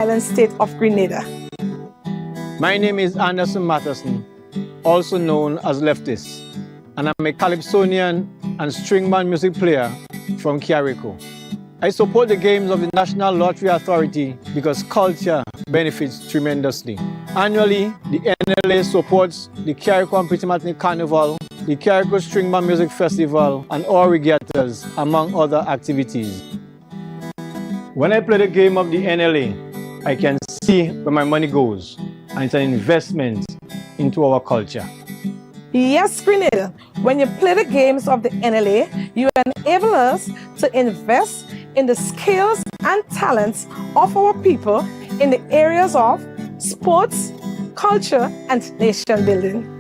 island state of Grenada. My name is Anderson Matheson, also known as Leftis, and I'm a calypsonian and stringman music player from Carriacou. I support the games of the National Lottery Authority because culture benefits tremendously. Annually, the NLA supports the Carriacou and Petit-Martinique Carnival, the Carriacou Stringman Music Festival, and all regattas, among other activities. When I play the game of the NLA, I can see where my money goes, and it's an investment into our culture. Yes, Grenada, when you play the games of the NLA, you enable us to invest in the skills and talents of our people in the areas of sports, culture, and nation building.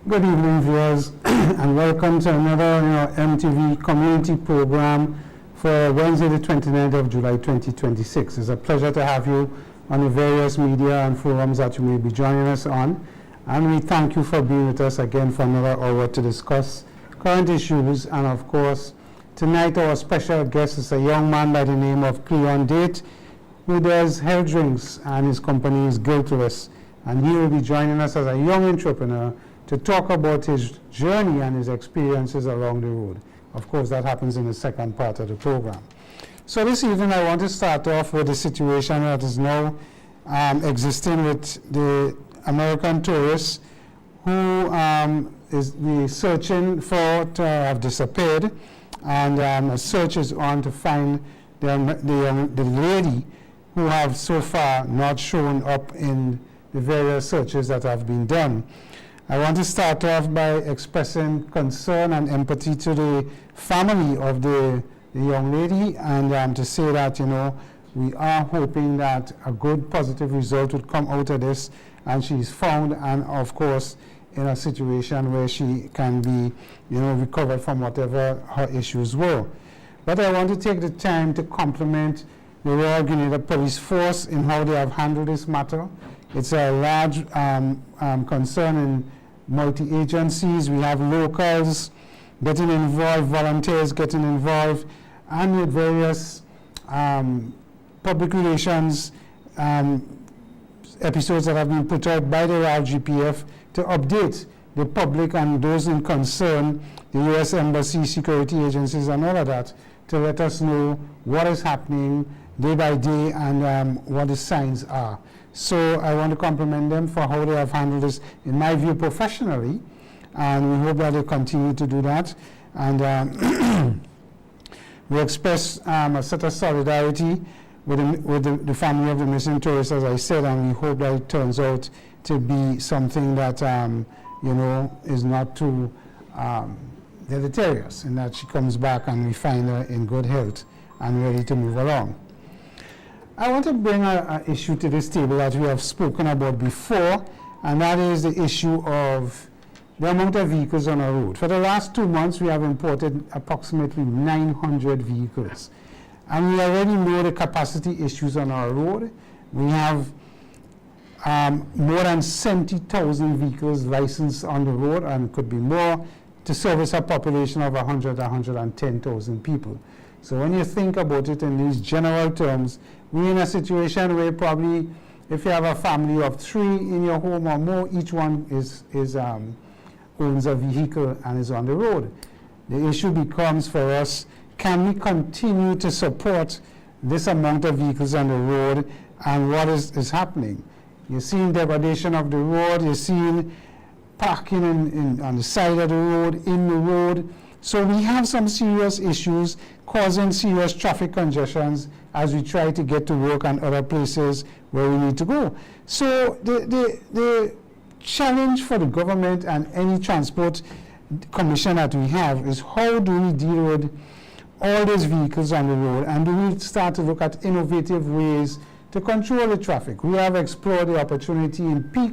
Good evening, viewers, and welcome to another MTV community program for Wednesday, the 29th of July, 2026. It's a pleasure to have you on the various media and forums that you may be joining us on. And we thank you for being with us again for another hour to discuss current issues. And of course, tonight our special guest is a young man by the name of Cleon Date, who does hair drinks, and his company is Gilterous. And he will be joining us as a young entrepreneur to talk about his journey and his experiences along the road. Of course, that happens in the second part of the program. So this evening, I want to start off with the situation that is now existing with the American tourists who is searching for to have disappeared, and a search is on to find the lady who have so far not shown up in the various searches that have been done. I want to start off by expressing concern and empathy to the family of the young lady, and to say that, we are hoping that a good positive result would come out of this, and she's found, and of course, in a situation where she can be, recovered from whatever her issues were. But I want to take the time to compliment the Royal Grenada Police Force in how they have handled this matter. It's a large concern in multi-agencies. We have locals getting involved, volunteers getting involved, and with various public relations episodes that have been put out by the Royal GPF to update the public and those in concern, the U.S. Embassy, security agencies, and all of that, to let us know what is happening day by day and what the signs are. So I want to compliment them for how they have handled this, in my view, professionally, and we hope that they continue to do that. And we express a set of solidarity with the family of the missing tourist, as I said, and we hope that it turns out to be something that is not too deleterious, and that she comes back and we find her in good health and ready to move along. I want to bring an issue to this table that we have spoken about before, and that is the issue of the amount of vehicles on our road. For the last 2 months, we have imported approximately 900 vehicles. And we already know the capacity issues on our road. We have more than 70,000 vehicles licensed on the road, and could be more, to service a population of 110,000 people. So when you think about it in these general terms, we're in a situation where probably if you have a family of 3 in your home or more, each one owns a vehicle and is on the road. The issue becomes for us, can we continue to support this amount of vehicles on the road, and what is happening? You're seeing degradation of the road, you're seeing parking on the side of the road, in the road. So we have some serious issues causing serious traffic congestions as we try to get to work and other places where we need to go. So the challenge for the government and any transport commission that we have is, how do we deal with all these vehicles on the road, and do we start to look at innovative ways to control the traffic. We have explored the opportunity in peak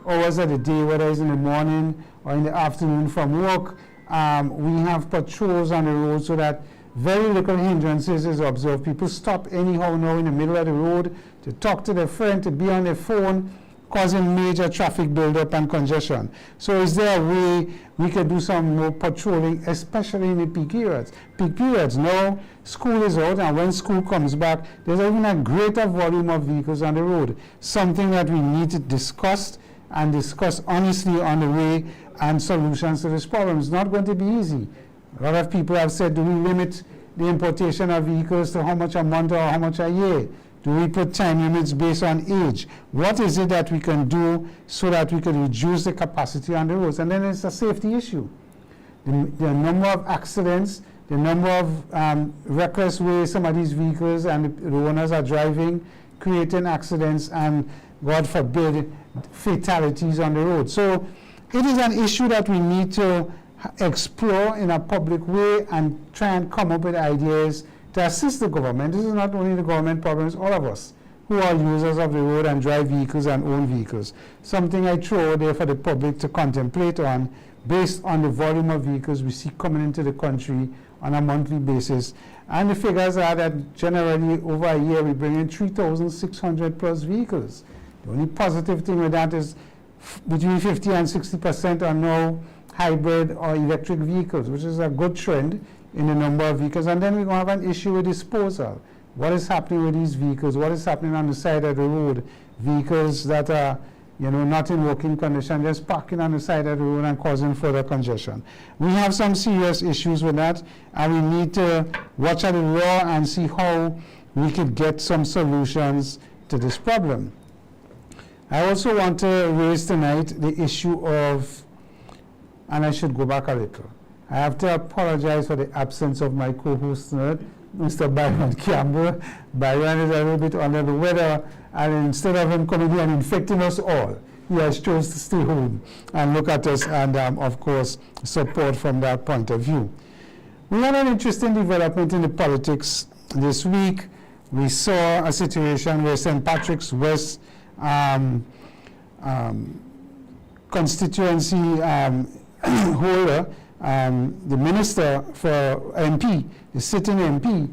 hours of the day, whether it's in the morning or in the afternoon from work. We have patrols on the road so that very little hindrances is observed. People stop anyhow now in the middle of the road to talk to their friend, to be on their phone, causing major traffic buildup and congestion. So is there a way we could do some more patrolling, especially in the peak periods? Peak periods, now school is out, and when school comes back, there's even a greater volume of vehicles on the road, something that we need to discuss and discuss honestly on the way and solutions to this problem. It's not going to be easy. A lot of people have said, do we limit the importation of vehicles to how much a month or how much a year? Do we put time limits based on age? What is it that we can do so that we can reduce the capacity on the roads? And then it's a safety issue. The number of accidents, the number of reckless ways some of these vehicles and the owners are driving, creating accidents and, God forbid, fatalities on the road. So it is an issue that we need to explore in a public way and try and come up with ideas to assist the government. This is not only the government problem, it's all of us who are users of the road and drive vehicles and own vehicles. Something I throw there for the public to contemplate on based on the volume of vehicles we see coming into the country on a monthly basis. And the figures are that generally over a year we bring in 3,600 plus vehicles. The only positive thing with that is between 50 and 60% are now hybrid or electric vehicles, which is a good trend in the number of vehicles. And then we're going to have an issue with disposal. What is happening with these vehicles? What is happening on the side of the road? Vehicles that are, not in working condition, just parking on the side of the road and causing further congestion. We have some serious issues with that, and we need to watch at the law and see how we could get some solutions to this problem. I also want to raise tonight the issue of, and I should go back a little. I have to apologize for the absence of my co-host tonight, Mr. Byron Campbell. Byron is a little bit under the weather, and instead of him coming here and infecting us all, he has chosen to stay home and look at us and, of course, support from that point of view. We had an interesting development in the politics this week. We saw a situation where St. Patrick's West constituency holder, the minister for MP, the sitting MP,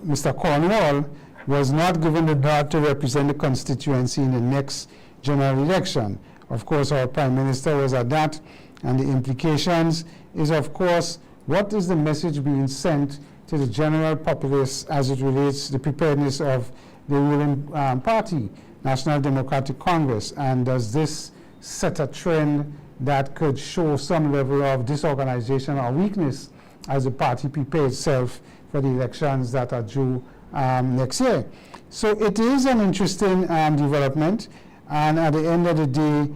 Mr. Cornwall, was not given the nod to represent the constituency in the next general election. Of course, our Prime Minister was at that, and the implications is, of course, what is the message being sent to the general populace as it relates to the preparedness of the ruling party, National Democratic Congress, and does this set a trend that could show some level of disorganization or weakness as the party prepares itself for the elections that are due next year? So it is an interesting development, and at the end of the day,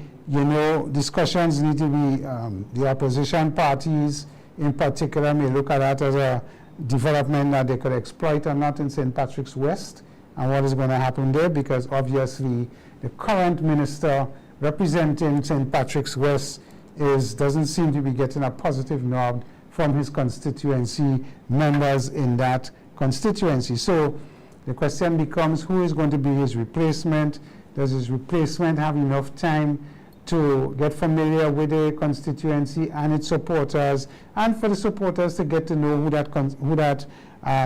discussions need to be, the opposition parties in particular may look at that as a development that they could exploit or not in St. Patrick's West, and what is going to happen there, because obviously the current minister representing St. Patrick's West doesn't seem to be getting a positive nod from his constituency members in that constituency. So the question becomes, who is going to be his replacement? Does his replacement have enough time to get familiar with the constituency and its supporters, and for the supporters to get to know who that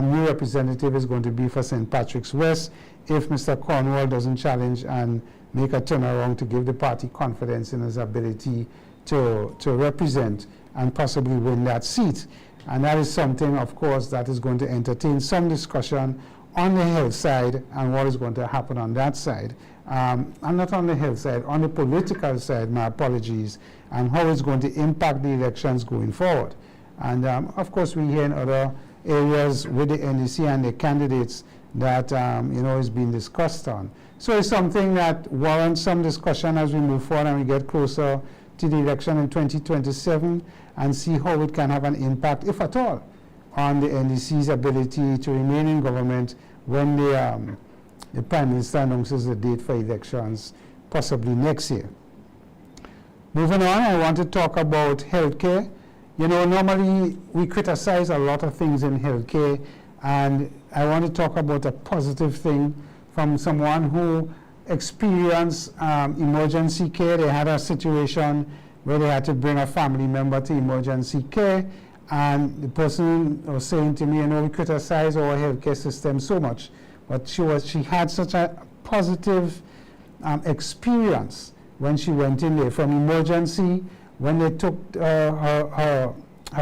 new representative is going to be for St. Patrick's West if Mr. Cornwall doesn't challenge and make a turnaround to give the party confidence in his ability to represent and possibly win that seat. And that is something, of course, that is going to entertain some discussion on the Hill side and what is going to happen on that side. And not on the Hill side, on the political side, my apologies, and how it's going to impact the elections going forward. And of course, we hear in other areas with the NDC and the candidates that is being discussed on. So it's something that warrants some discussion as we move forward and we get closer to the election in 2027 and see how it can have an impact, if at all, on the NDC's ability to remain in government when the Prime Minister announces the date for elections, possibly next year. Moving on, I want to talk about healthcare. Normally we criticize a lot of things in healthcare, and I want to talk about a positive thing from someone who experienced emergency care. They had a situation where they had to bring a family member to emergency care, and the person was saying to me, you know, we criticize our healthcare system so much, but she had such a positive experience when she went in there. From emergency, when they took her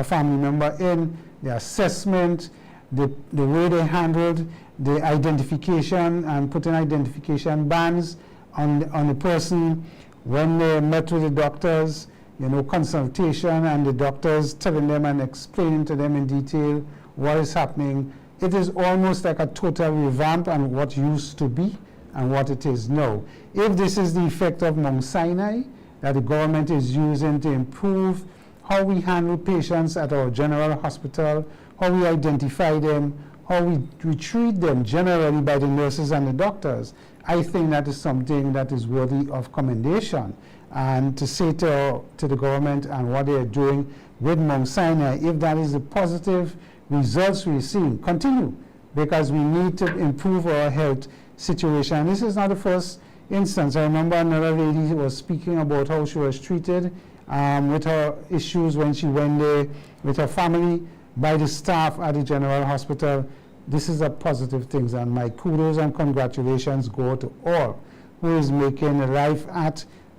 family member in, the assessment, the way they handled the identification and putting identification bands on the person, when they met with the doctors, you know, consultation, and the doctors telling them and explaining to them in detail what is happening. It is almost like a total revamp on what used to be and what it is now. If this is the effect of Mount Sinai that the government is using to improve how we handle patients at our general hospital, how we identify them, how we treat them generally by the nurses and the doctors, I think that is something that is worthy of commendation. And to say to the government and what they are doing with Mount Sinai, if that is the positive results we're seeing, continue, because we need to improve our health situation. And this is not the first instance. I remember another lady who was speaking about how she was treated with her issues when she went there with her family by the staff at the general hospital. This is a positive thing, and my kudos and congratulations go to all who is making life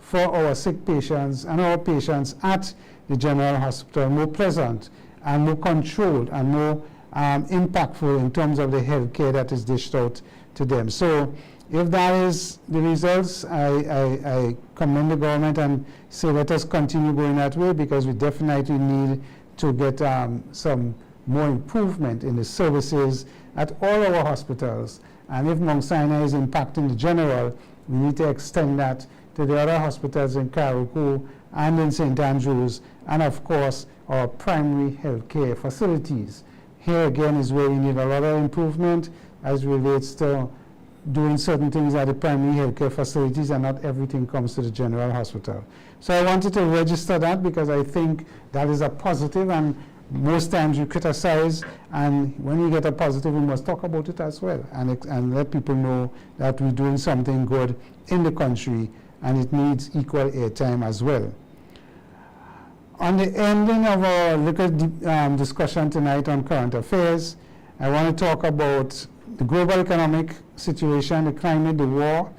for our sick patients and our patients at the general hospital more pleasant and more controlled and more impactful in terms of the health care that is dished out to them. So if that is the results, I commend the government and say let us continue going that way, because we definitely need to get some more improvement in the services at all our hospitals. And if Mount Sinai is impacting the general, we need to extend that to the other hospitals in Carriacou and in St. Andrews, and of course our primary health care facilities. Here again is where we need a lot of improvement as relates to doing certain things at the primary health care facilities, and not everything comes to the general hospital. So I wanted to register that because I think that is a positive, and most times you criticize, and when you get a positive, we must talk about it as well, and let people know that we're doing something good in the country, and it needs equal airtime as well. On the ending of our little discussion tonight on current affairs, I want to talk about the global economic situation, the climate, the war,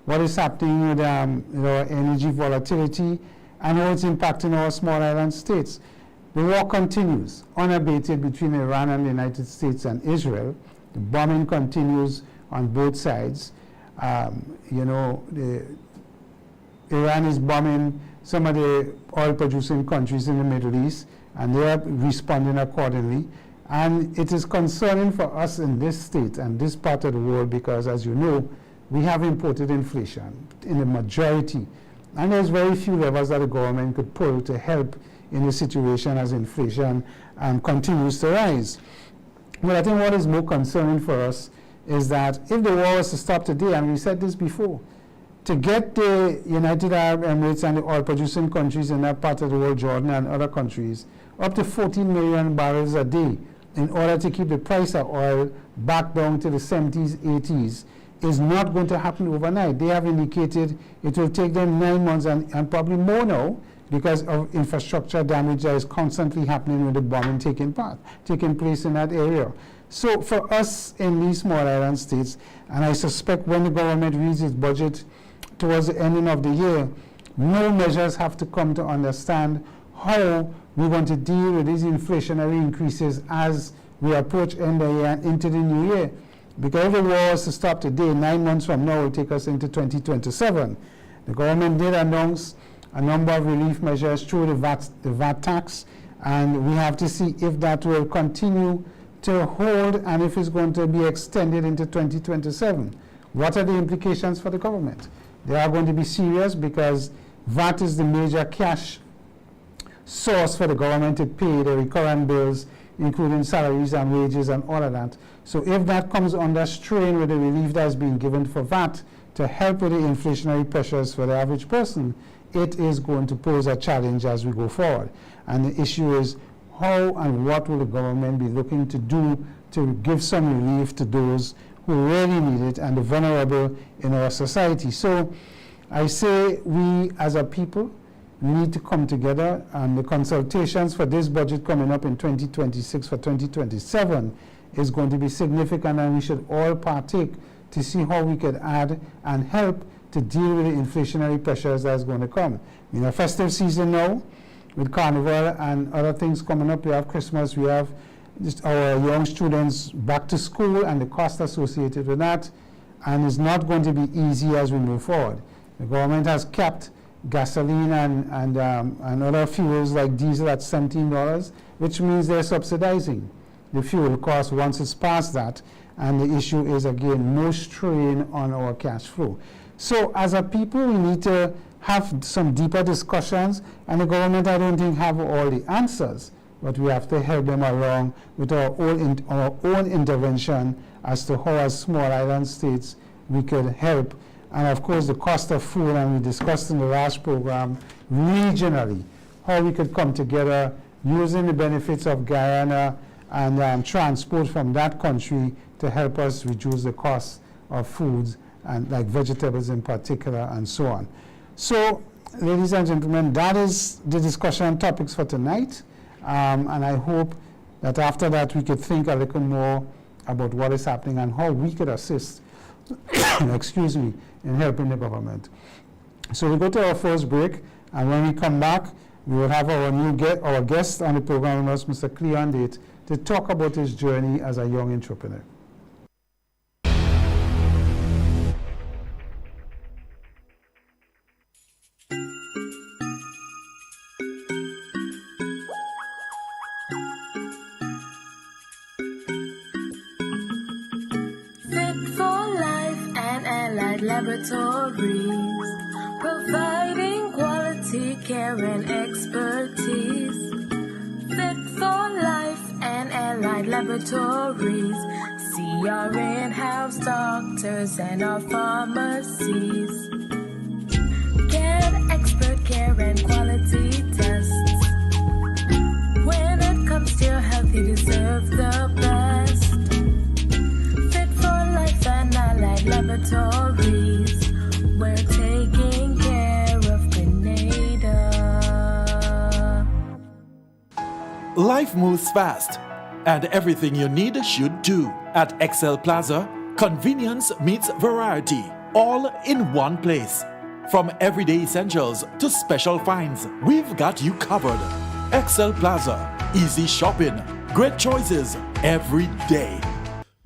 what is happening with our energy volatility, and how it's impacting our small island states. The war continues unabated between Iran and the United States and Israel. The bombing continues on both sides. Iran is bombing some of the oil-producing countries in the Middle East, and they are responding accordingly. And it is concerning for us in this state and this part of the world because, as you know, we have imported inflation in the majority. And there's very few levers that the government could pull to help in a situation as inflation continues to rise. But I think what is more concerning for us is that if the war was to stop today, and we said this before, to get the United Arab Emirates and the oil-producing countries in that part of the world, Jordan and other countries, up to 14 million barrels a day in order to keep the price of oil back down to the 70s, 80s, is not going to happen overnight. They have indicated it will take them 9 months and probably more now because of infrastructure damage that is constantly happening with the bombing taking place in that area. So for us in these small island states, and I suspect when the government reads its budget towards the ending of the year, more measures have to come to understand how we want to deal with these inflationary increases as we approach end of the year and into the new year. Because if the war was to stop today, 9 months from now will take us into 2027. The government did announce a number of relief measures through the VAT tax, and we have to see if that will continue to hold and if it's going to be extended into 2027. What are the implications for the government? They are going to be serious because VAT is the major cash source for the government to pay the recurrent bills, including salaries and wages and all of that. So if that comes under strain with the relief that is being given for VAT to help with the inflationary pressures for the average person, it is going to pose a challenge as we go forward. And the issue is how and what will the government be looking to do to give some relief to those who really need it and the vulnerable in our society. So I say we as a people need to come together, and the consultations for this budget coming up in 2026 for 2027 is going to be significant, and we should all partake to see how we could add and help to deal with the inflationary pressures that's going to come. In a festive season now, with Carnival and other things coming up, we have Christmas, we have just our young students back to school and the cost associated with that, and it's not going to be easy as we move forward. The government has kept gasoline and other fuels like diesel at $17, which means they're subsidizing the fuel cost once it's past that, and the issue is, again, no strain on our cash flow. So as a people, we need to have some deeper discussions, and the government, I don't think, have all the answers, but we have to help them along with our own intervention as to how, as small island states, we could help. And of course, the cost of food, and we discussed in the last program, regionally, how we could come together using the benefits of Guyana and transport from that country to help us reduce the cost of foods, and like vegetables in particular, and so on. So, ladies and gentlemen, that is the discussion topics for tonight. And I hope that after that we could think a little more about what is happening and how we could assist, excuse me, in helping the government. So we go to our first break, and when we come back, we will have our guest on the program with us, Mr. Cleon Date, to talk about his journey as a young entrepreneur. Laboratories, providing quality care and expertise. Fit for life and allied laboratories. See our in-house doctors and our pharmacies. Get expert care and quality tests. When it comes to your health, you deserve the best. Fit for life and allied laboratories. We're taking care of Grenada. Life moves fast, and everything you need should do. At Excel Plaza, convenience meets variety, all in one place. From everyday essentials to special finds, we've got you covered. Excel Plaza, easy shopping, great choices every day.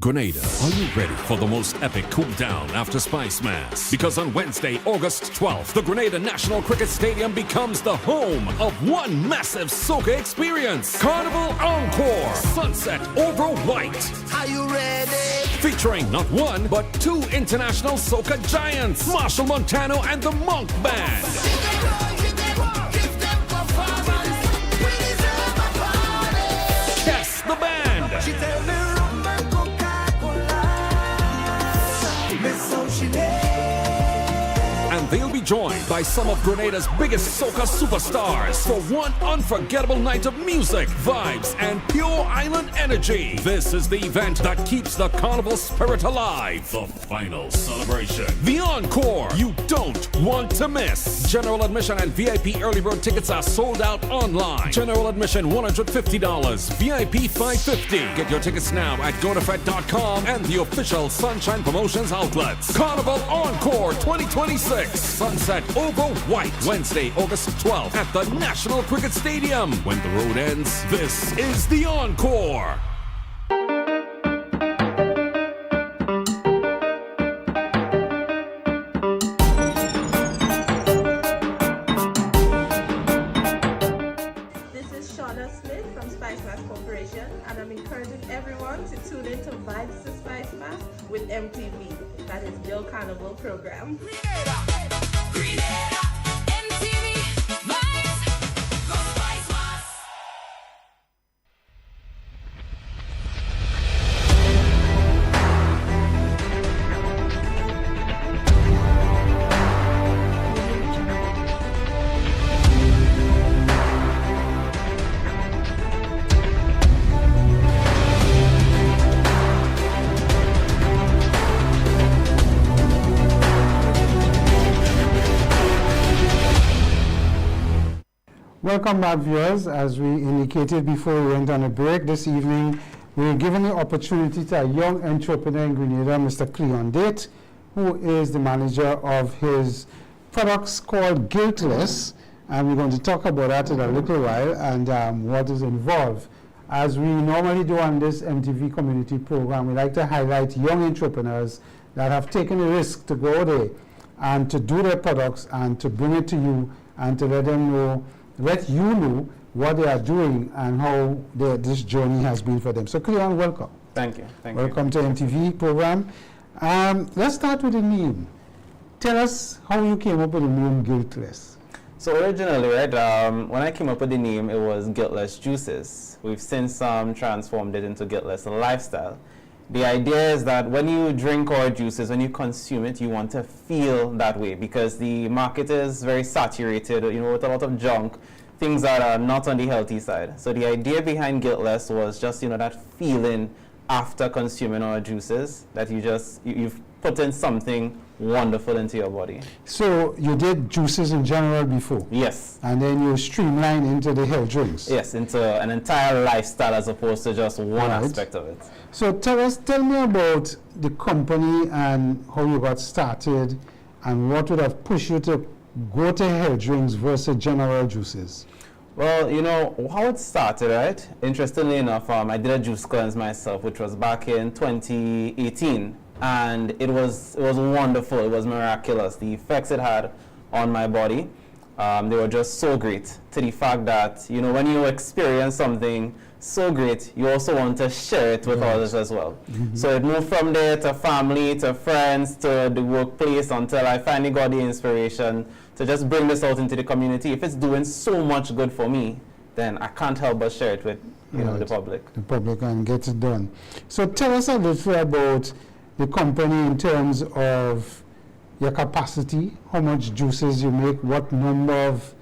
Grenada, are you ready for the most epic cool down after Spice Mass? Because on Wednesday, August 12th, the Grenada National Cricket Stadium becomes the home of one massive soca experience. Carnival Encore, Sunset Over White. Are you ready? Featuring not one, but two international soca giants, Marshall Montano and the Monk Band. Yes, the band. And they'll be joined by some of Grenada's biggest soca superstars for one unforgettable night of music, vibes, and pure island energy. This is the event that keeps the carnival spirit alive. The final celebration. The Encore. You don't want to miss. General admission and VIP early bird tickets are sold out online. General admission $150, VIP $550. Get your tickets now at GoToFed.com and the official Sunshine Promotions outlets. Carnival Encore 2026. Sunset Over White. Wednesday, August 12th at the National Cricket Stadium. When the road ends, this is the Encore. This is Shauna Smith from Spice Mass Corporation, and I'm encouraging everyone to tune in to Vibes to Spice Mass with MTV. That is your carnival program. Welcome back, viewers. As we indicated before we went on a break this evening, we were given the opportunity to a young entrepreneur in Grenada, Mr. Cleon Date, who is the manager of his products called Guiltless, and we're going to talk about that in a little while and what is involved. As we normally do on this MTV community program, we like to highlight young entrepreneurs that have taken the risk to go there and to do their products and to bring it to you and to let you know what they are doing and how this journey has been for them. So Cleon, welcome. Thank you. Welcome to MTV program. Let's start with the name. Tell us how you came up with the name Guiltless. So originally, right, when I came up with the name, it was Guiltless Juices. We've since transformed it into Guiltless Lifestyle. The idea is that when you drink our juices, when you consume it, you want to feel that way because the market is very saturated, with a lot of junk, things that are not on the healthy side. So the idea behind Guiltless was just, that feeling after consuming our juices that you've put in something wonderful into your body. So you did juices in general before? Yes. And then you streamlined into the health drinks? Yes, into an entire lifestyle as opposed to just one aspect of it. So tell me about the company and how you got started and what would have pushed you to go to health drinks versus general juices. Well, how it started, right? Interestingly enough, I did a juice cleanse myself, which was back in 2018. And it was wonderful. It was miraculous. The effects it had on my body, they were just so great. To the fact that when you experience something so great, you also want to share it with others as well. Mm-hmm. So it moved from there to family, to friends, to the workplace until I finally got the inspiration to just bring this out into the community. If it's doing so much good for me, then I can't help but share it with the public. The public and get it done. So tell us a little about the company in terms of your capacity, how much juices you make, what number of,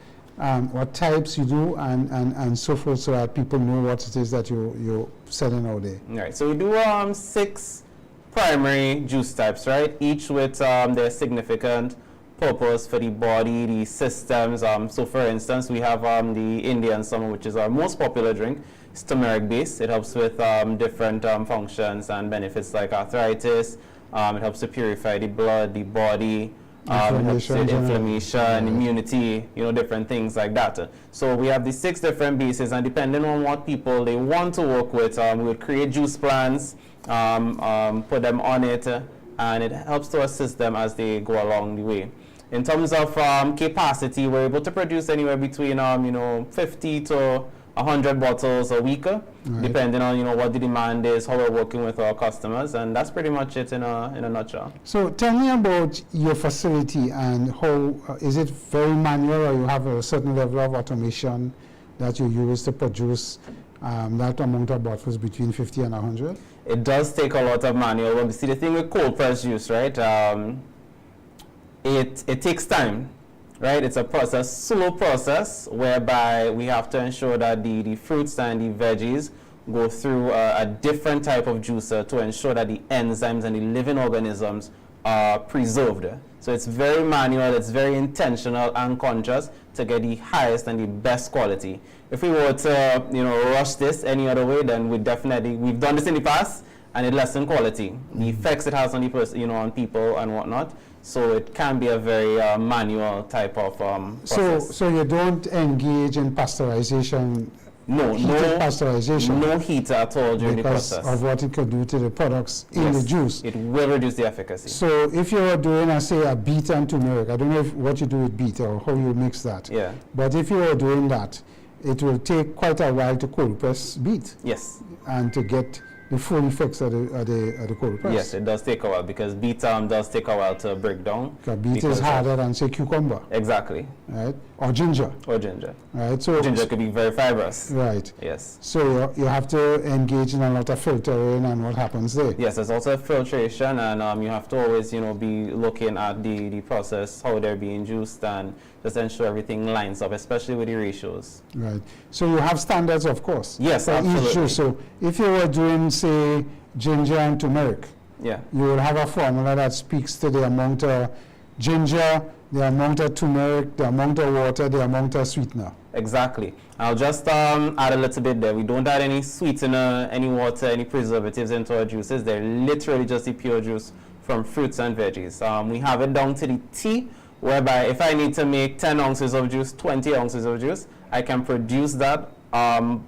what types you do, and so forth, so that people know what it is that you're selling out there. Right, so we do 6 primary juice types, right? Each with their significant purpose for the body, the systems. So for instance, we have the Indian Summer, which is our most popular drink. It's turmeric based. It helps with different functions and benefits like arthritis. It helps to purify the blood, the body, inflammation, immunity, different things like that. So we have the 6 different bases, and depending on what people they want to work with, we would create juice plans, put them on it, and it helps to assist them as they go along the way. In terms of capacity, we're able to produce anywhere between 50 to 100 bottles a week, depending on what the demand is, how we're working with our customers, and that's pretty much it in a nutshell. So tell me about your facility and how is it very manual, or you have a certain level of automation that you use to produce that amount of bottles between 50 and 100? It does take a lot of manual. When we see the thing with cold press juice, right? It takes time. Right, it's a slow process whereby we have to ensure that the fruits and the veggies go through a different type of juicer to ensure that the enzymes and the living organisms are preserved. So it's very manual, it's very intentional and conscious to get the highest and the best quality. If we were to rush this any other way, then we've done this in the past and it lessens quality. The effects it has on the person, on people and whatnot. So it can be a very manual type of process. So you don't engage in pasteurization? No pasteurization? No heat at all during the process. Because of what it could do to the products in the juice. It will reduce the efficacy. So if you were doing, say, a beet and turmeric, I don't know what you do with beet or how you mix that. Yeah. But if you were doing that, it will take quite a while to cold press beet. Yes. And to get the full effects of the cold press. Yes, it does take a while because beet does take a while to break down. Beet is harder than, say, cucumber. Exactly. Right? Or ginger. Right. So ginger could be very fibrous. Right. Yes. So you have to engage in a lot of filtering and what happens there. Yes, there's also filtration, and you have to always be looking at the process, how they're being juiced, and just ensure everything lines up, especially with the ratios. Right. So you have standards, of course. Yes, for absolutely. Each juice. So if you were doing, say, ginger and turmeric, yeah, you will have a formula that speaks to the amount of ginger the amount of turmeric, the amount of water, the amount of sweetener. Exactly. I'll just add a little bit there. We don't add any sweetener, any water, any preservatives into our juices. They're literally just the pure juice from fruits and veggies. We have it down to the T, whereby if I need to make 10 ounces of juice, 20 ounces of juice, I can produce that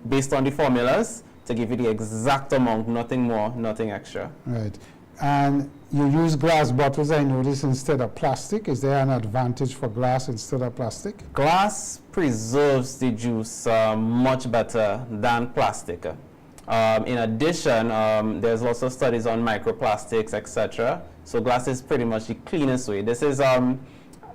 based on the formulas to give you the exact amount, nothing more, nothing extra. Right. And you use glass bottles, I notice, instead of plastic. Is there an advantage for glass instead of plastic? Glass preserves the juice much better than plastic. In addition, there's lots of studies on microplastics, etc. So glass is pretty much the cleanest way. This is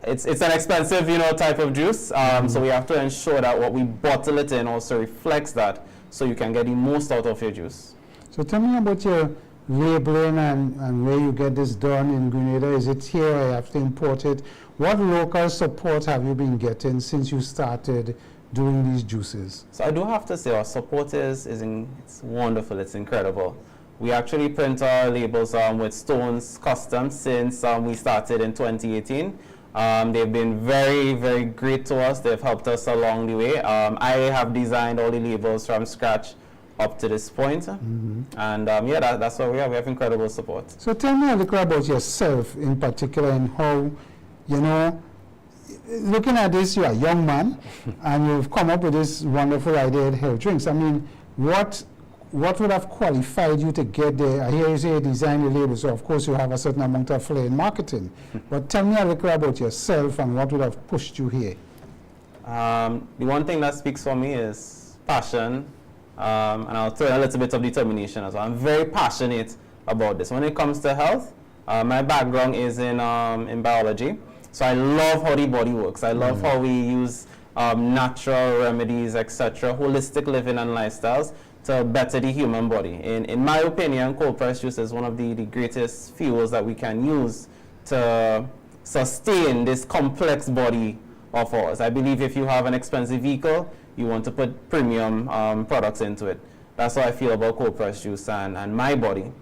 it's an expensive, type of juice. So we have to ensure that what we bottle it in also reflects that, so you can get the most out of your juice. So tell me about your labeling and where you get this done in Grenada. Is it here or you have to import it? What local support have you been getting since you started doing these juices? So I do have to say our support it's wonderful, it's incredible. We actually print our labels with Stones Custom since we started in 2018. They've been very, very great to us. They've helped us along the way. I have designed all the labels from scratch up to this point. And that's what we have. We have incredible support. So tell me a little about yourself in particular and how, looking at this, you're a young man and you've come up with this wonderful idea at Health Drinks. I mean, what would have qualified you to get there? I hear you say you design the label, so of course you have a certain amount of flair in marketing. But tell me a little about yourself and what would have pushed you here. The one thing that speaks for me is passion. And I'll throw a little bit of determination as well. I'm very passionate about this. When it comes to health, my background is in biology. So I love how the body works. I love how we use natural remedies, etc., holistic living and lifestyles to better the human body. In my opinion, cold press juice is one of the greatest fuels that we can use to sustain this complex body of ours. I believe if you have an expensive vehicle, you want to put premium products into it. That's how I feel about cold press juice and my body.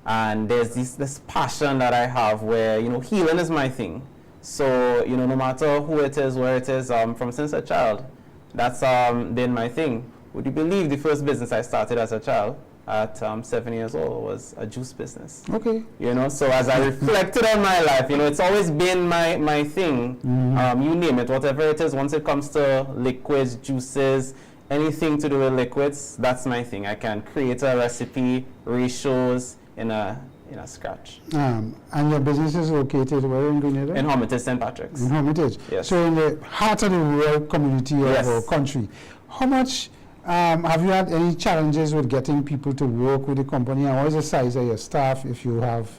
And there's this passion that I have where, healing is my thing. So, no matter who it is, where it is, from since a child, that's been my thing. Would you believe the first business I started as a child at 7 years old was a juice business? Okay. So as I reflected on my life, it's always been my thing. You name it, whatever it is, once it comes to liquids, juices, anything to do with liquids, that's my thing. I can create a recipe, ratios in a scratch. And your business is located where in Grenada? In Hermitage, St. Patrick's. In Hermitage. Yes. So in the heart of the rural community of our country. How much have you had any challenges with getting people to work with the company, and what is the size of your staff if you have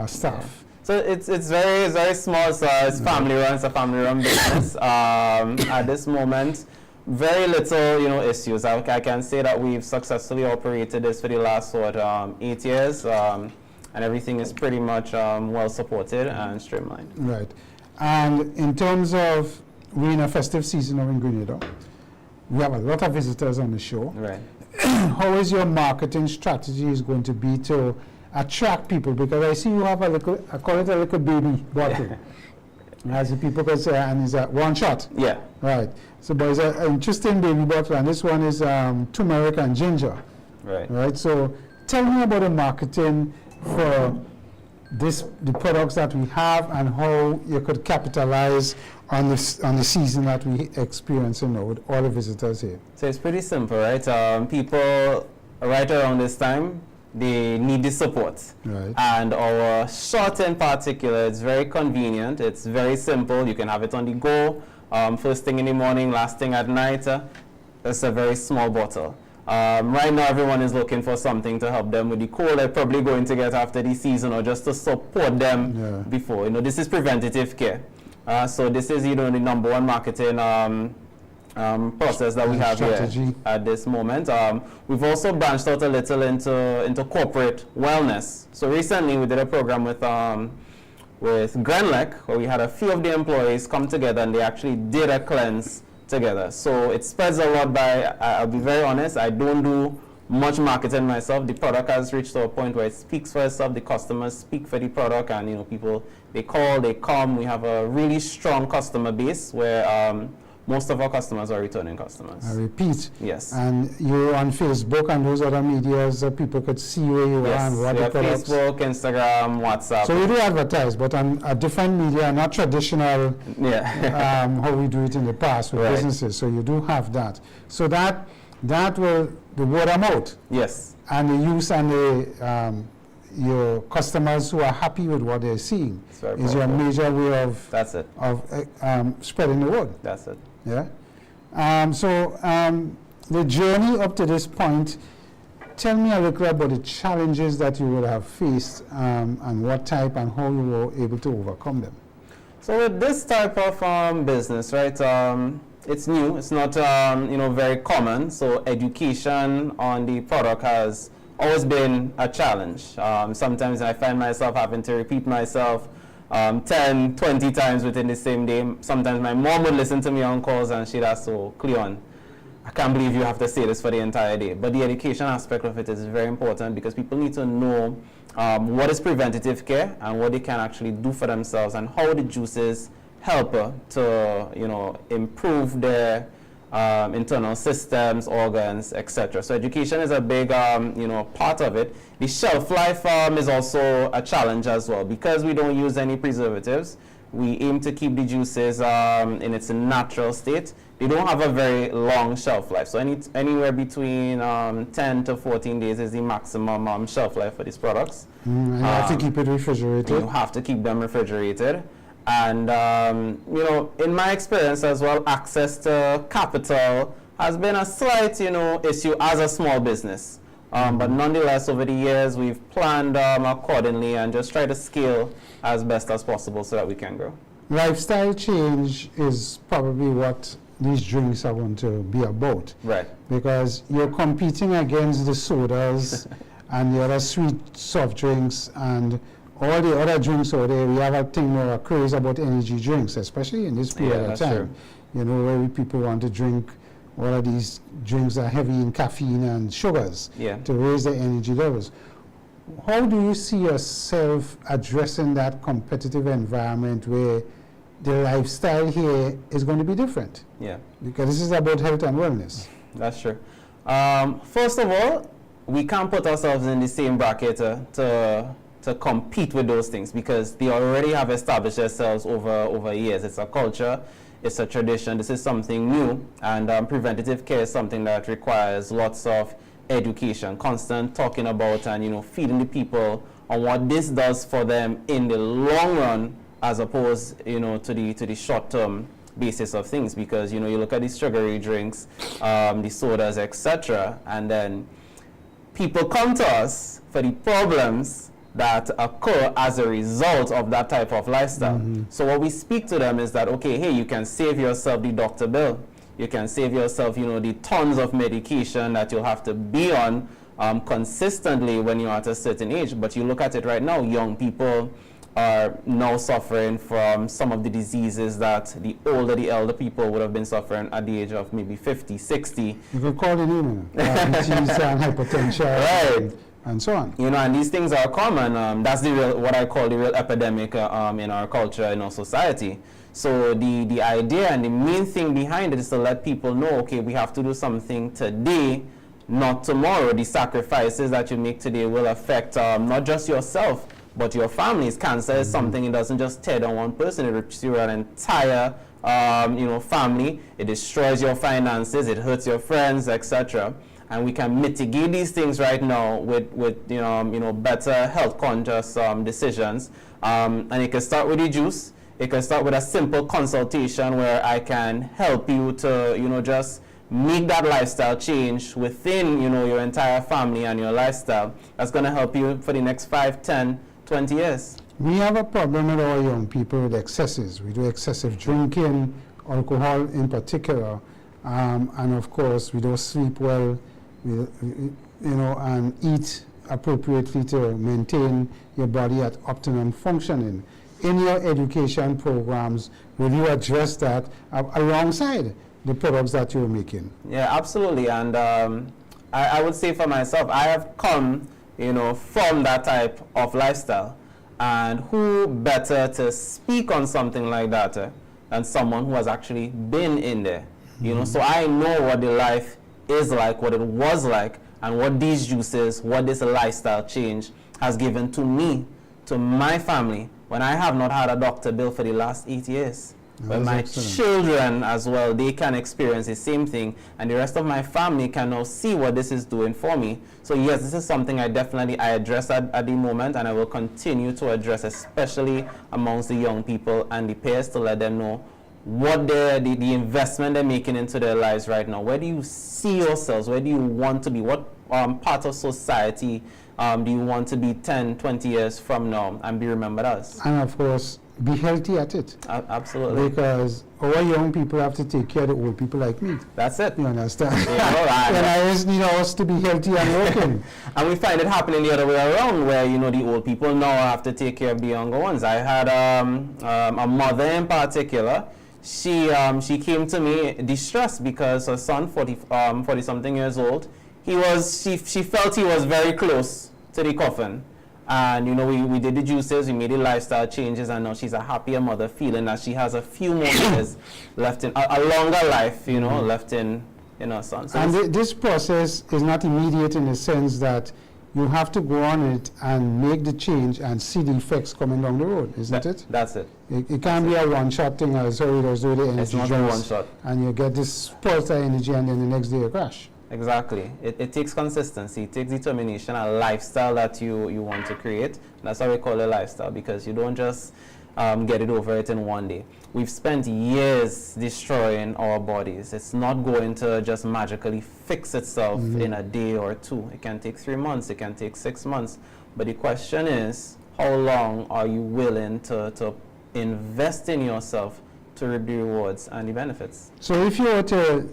staff? So it's very small. So it's family run. It's a family run business. At this moment, very little issues. I can say that we've successfully operated this for the last 8 years, and everything is pretty much well supported and streamlined. Right. And in terms of, we're in a festive season in Grenada. We have a lot of visitors on the show. Right. How is your marketing strategy is going to be to attract people? Because I see you have a little, I call it a little baby bottle. As the people can say, and it's a one shot. Yeah. Right. So, but it's an interesting baby bottle, and this one is turmeric and ginger. Right. Right. So, tell me about the marketing for the products that we have and how you could capitalize on the season that we experience with all the visitors here. So it's pretty simple, right? People right around this time, they need the support. Right. And our shot in particular, it's very convenient. It's very simple. You can have it on the go, first thing in the morning, last thing at night. It's a very small bottle. Right now, everyone is looking for something to help them with the cold they're probably going to get after the season, or just to support them before. This is preventative care. So this is, the number one marketing process that we have strategy here at this moment. We've also branched out a little into corporate wellness. So recently, we did a program with Grenlec, where we had a few of the employees come together and they actually did a cleanse together. So it spreads a lot by, I'll be very honest, I don't do much marketing myself. The product has reached to a point where it speaks for itself. The customers speak for the product, and you know, people, they call, they come. We have a really strong customer base where most of our customers are returning customers. I repeat. Yes. And you're on Facebook and those other medias, people could see where you are and what the products. Facebook, Instagram, WhatsApp. So we do advertise, but on a different media, not traditional, how we do it in the past with businesses. So you do have that. So that will, the word of mouth. Yes. And the use and the your customers who are happy with what they're seeing is your major way of spreading the word. That's it. Yeah. The journey up to this point, tell me a little about the challenges that you would have faced and what type and how you were able to overcome them. So with this type of business, right, it's new. It's not, very common. So education on the product has always been a challenge. Sometimes I find myself having to repeat myself 10, 20 times within the same day. Sometimes my mom would listen to me on calls and she'd ask, so Cleon, I can't believe you have to say this for the entire day. But the education aspect of it is very important because people need to know what is preventative care and what they can actually do for themselves and how the juices help to, improve their internal systems, organs, etc. So education is a big, part of it. The shelf life is also a challenge as well because we don't use any preservatives. We aim to keep the juices in its natural state. They don't have a very long shelf life. So anywhere between 10 to 14 days is the maximum shelf life for these products. And you have to keep it refrigerated. You have to keep them refrigerated. And, in my experience as well, access to capital has been a slight, issue as a small business. But nonetheless, over the years, we've planned accordingly and just try to scale as best as possible so that we can grow. Lifestyle change is probably what these drinks are going to be about. Right. Because you're competing against the sodas and the other sweet soft drinks and all the other drinks out there. We have a thing more a craze about energy drinks, especially in this period of time. True. Where people want to drink all of these drinks that are heavy in caffeine and sugars to raise their energy levels. How do you see yourself addressing that competitive environment where the lifestyle here is going to be different? Yeah. Because this is about health and wellness. That's true. First of all, we can't put ourselves in the same bracket to compete with those things because they already have established themselves over years. It's a culture, it's a tradition. This is something new, and preventative care is something that requires lots of education, constant talking about and feeding the people on what this does for them in the long run as opposed to the short-term basis of things because you look at these sugary drinks, the sodas, etc., and then people come to us for the problems that occur as a result of that type of lifestyle. So what we speak to them is that, okay, hey, you can save yourself the doctor bill. You can save yourself, the tons of medication that you'll have to be on consistently when you're at a certain age. But you look at it right now, young people are now suffering from some of the diseases that the elder people would have been suffering at the age of maybe 50, 60. You could call it in, diabetes and hypertension. Right. And so on. And these things are common. That's what I call the real epidemic in our culture, in our society. So the idea and the main thing behind it is to let people know, okay, we have to do something today, not tomorrow. The sacrifices that you make today will affect not just yourself, but your families. Cancer is something, it doesn't just tear down one person, it rips you an entire family. It destroys your finances, it hurts your friends, etc. And we can mitigate these things right now with better health conscious decisions. And it can start with the juice. It can start with a simple consultation where I can help you to just make that lifestyle change within your entire family and your lifestyle. That's going to help you for the next 5, 10, 20 years. We have a problem with our young people with excesses. We do excessive drinking, alcohol in particular, and of course we don't sleep well. And eat appropriately to maintain your body at optimum functioning. In your education programs, will you address that alongside the products that you're making? Yeah, absolutely. And I would say for myself, I have come, from that type of lifestyle. And who better to speak on something like that than someone who has actually been in there? So I know what the life is like, what it was like, and what these juices, what this lifestyle change has given to me, to my family, when I have not had a doctor bill for the last 8 years. When my children as well, they can experience the same thing, and the rest of my family can now see what this is doing for me. So yes, this is something I address at the moment, and I will continue to address, especially amongst the young people and the peers, to let them know what the investment they're making into their lives right now. Where do you see yourselves? Where do you want to be? What part of society do you want to be 10, 20 years from now and be remembered as? And of course, be healthy at it. Absolutely. Because our young people have to take care of the old people like me. That's it. You understand? Yeah, and I just need us to be healthy and working. And we find it happening the other way around, where the old people now have to take care of the younger ones. I had a mother in particular. She came to me distressed because her son, 40-something years old, she felt he was very close to the coffin. And we did the juices, we made the lifestyle changes, and now she's a happier mother, feeling that she has a few more years left in a longer life, left in her son. So and this process is not immediate in the sense that you have to go on it and make the change and see the effects coming down the road, isn't it? That's it. It can't be a one-shot thing, as sorry, there's the energy. It's not a one-shot. And you get this pulse of energy, and then the next day you crash. Exactly. It takes consistency, it takes determination, a lifestyle that you want to create. That's why we call it a lifestyle, because you don't just get it over it in one day. We've spent years destroying our bodies. It's not going to just magically fix itself in a day or two. It can take 3 months, it can take 6 months. But the question is, how long are you willing to invest in yourself to reap the rewards and the benefits? So if you were to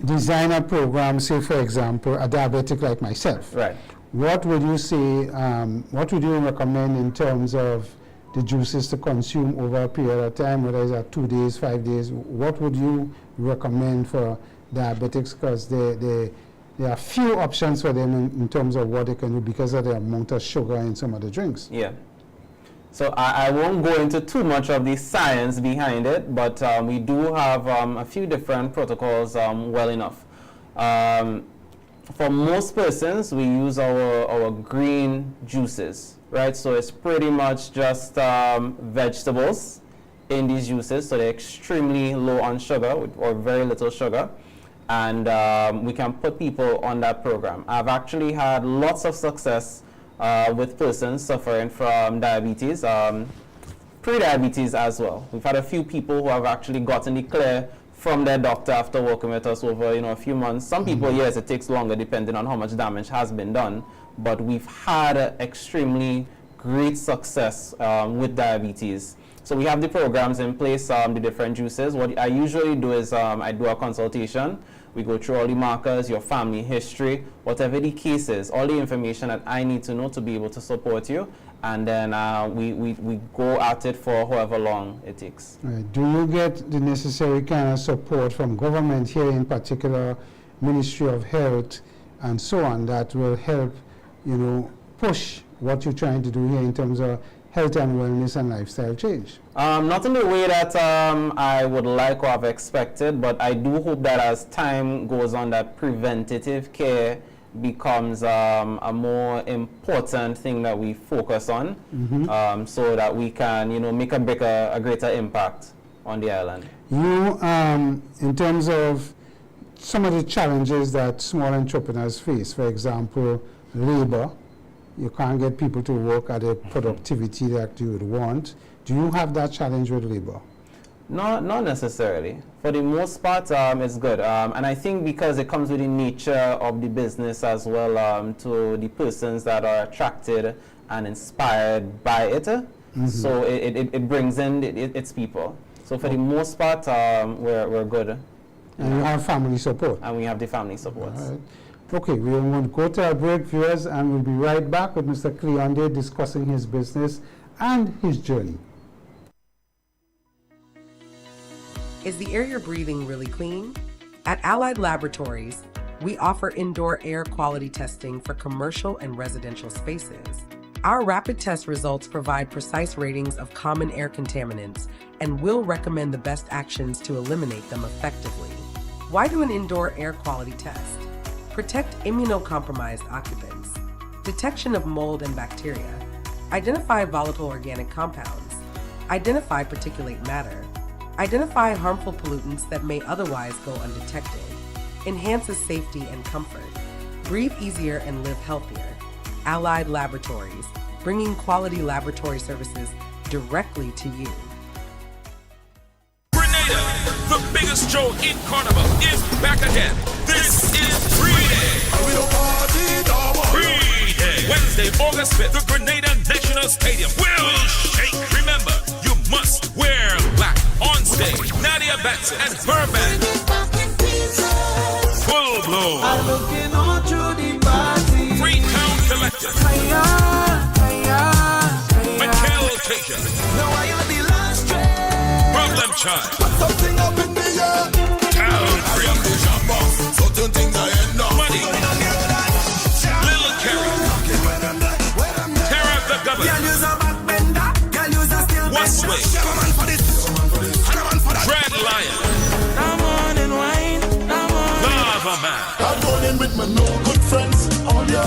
design a program, say for example, a diabetic like myself, right? What would you say, what would you recommend in terms of the juices to consume over a period of time, whether it's at 2 days, 5 days? What would you recommend for diabetics? Because there are few options for them in terms of what they can do because of the amount of sugar in some of the drinks. Yeah. So I won't go into too much of the science behind it, but we do have a few different protocols well enough. For most persons, we use our green juices, right? So it's pretty much just vegetables in these juices, so they're extremely low on sugar or very little sugar. And we can put people on that program. I've actually had lots of success with persons suffering from diabetes, pre-diabetes as well. We've had a few people who have actually gotten the clear from their doctor after working with us over a few months. Some people, yes, it takes longer depending on how much damage has been done, but we've had extremely great success with diabetes. So we have the programs in place, the different juices. What I usually do is I do a consultation. We go through all the markers, your family history, whatever the case is, all the information that I need to know to be able to support you. And then we go at it for however long it takes. Right. Do you get the necessary kind of support from government here, in particular Ministry of Health and so on, that will help, push what you're trying to do here in terms of health and wellness and lifestyle change? Not in the way that I would like or have expected, but I do hope that as time goes on, that preventative care becomes a more important thing that we focus on, so that we can, make a greater impact on the island. You, in terms of some of the challenges that small entrepreneurs face, for example, labor, you can't get people to work at a productivity that you would want. Do you have that challenge with labor? No, not necessarily. For the most part, it's good. And I think because it comes with the nature of the business as well, to the persons that are attracted and inspired by it. So it brings in its people. So for the most part, we're good. And you have family support? And we have the family support. All right. Okay, we will go to our break, viewers, and we'll be right back with Mr. Cleonde discussing his business and his journey. Is the air you're breathing really clean? At Allied Laboratories, we offer indoor air quality testing for commercial and residential spaces. Our rapid test results provide precise ratings of common air contaminants and will recommend the best actions to eliminate them effectively. Why do an indoor air quality test? Protect immunocompromised occupants. Detection of mold and bacteria. Identify volatile organic compounds. Identify particulate matter. Identify harmful pollutants that may otherwise go undetected. Enhances safety and comfort. Breathe easier and live healthier. Allied Laboratories, bringing quality laboratory services directly to you. Grenada, the biggest show in Carnival, is back again. This is Free-Day. Free-Day. Wednesday, August 5th, the Grenada National Stadium will shake. Remember, you must wear black on stage. Nadia Batson and her band. Full blown. Freetown Collective. Michael Tasia. Problem Child. Town Free. Money. Little Carrie. Terror of the Government. Westway. Dread Lion. Lava Man. I'm with my no good friends.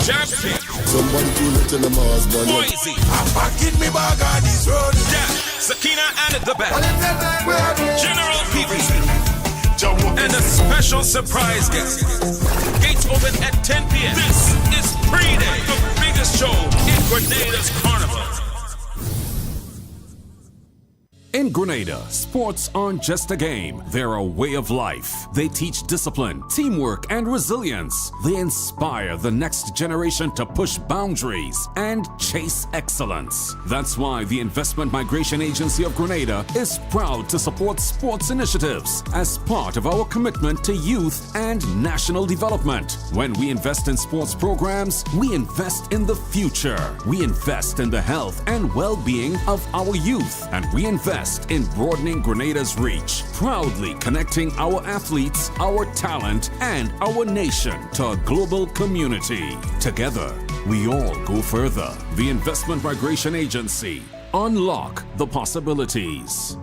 Jab King. Someone too little in the Mars, but Boise. give me back on this road. Dash. Sakina and the Back. General PVC. And a special surprise guest. Gates open at 10 p.m. This is Free-Day, the biggest show in Grenada's Carnival. In Grenada, sports aren't just a game, they're a way of life. They teach discipline, teamwork, and resilience. They inspire the next generation to push boundaries and chase excellence. That's why the Investment Migration Agency of Grenada is proud to support sports initiatives as part of our commitment to youth and national development. When we invest in sports programs, we invest in the future. We invest in the health and well-being of our youth, and we invest in broadening Grenada's reach, proudly connecting our athletes, our talent, and our nation to a global community. Together, we all go further. The Investment Migration Agency. Unlock the possibilities.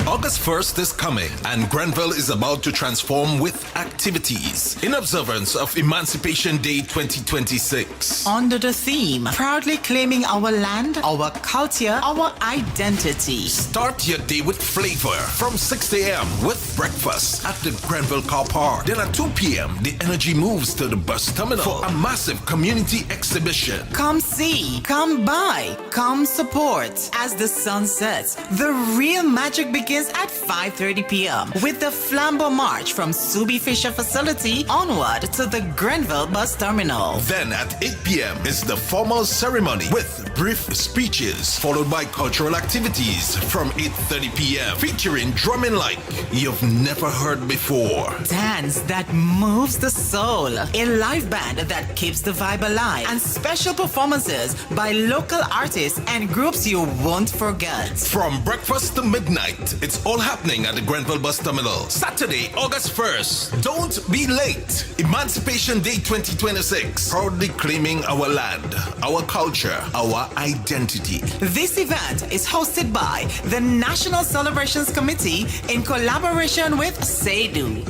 August 1st is coming, and Grenville is about to transform with activities in observance of Emancipation Day 2026. Under the theme, proudly claiming our land, our culture, our identity. Start your day with flavor from 6 a.m. with breakfast at the Grenville Car Park. Then at 2 p.m., the energy moves to the bus terminal for a massive community exhibition. Come see, come buy, come support. As the sun sets, the real magic begins at 5:30 p.m. with the Flambeau March from Subi Fisher facility onward to the Grenville bus terminal. Then at 8 p.m. is the formal ceremony with brief speeches followed by cultural activities from 8:30 p.m. featuring drumming like you've never heard before. Dance that moves the soul, a live band that keeps the vibe alive, and special performances by local artists and groups you won't forget. From breakfast to midnight, it's all happening at the Grenville Bus Terminal. Saturday, August 1st. Don't be late. Emancipation Day 2026. Proudly claiming our land, our culture, our identity. This event is hosted by the National Celebrations Committee in collaboration with Seidu.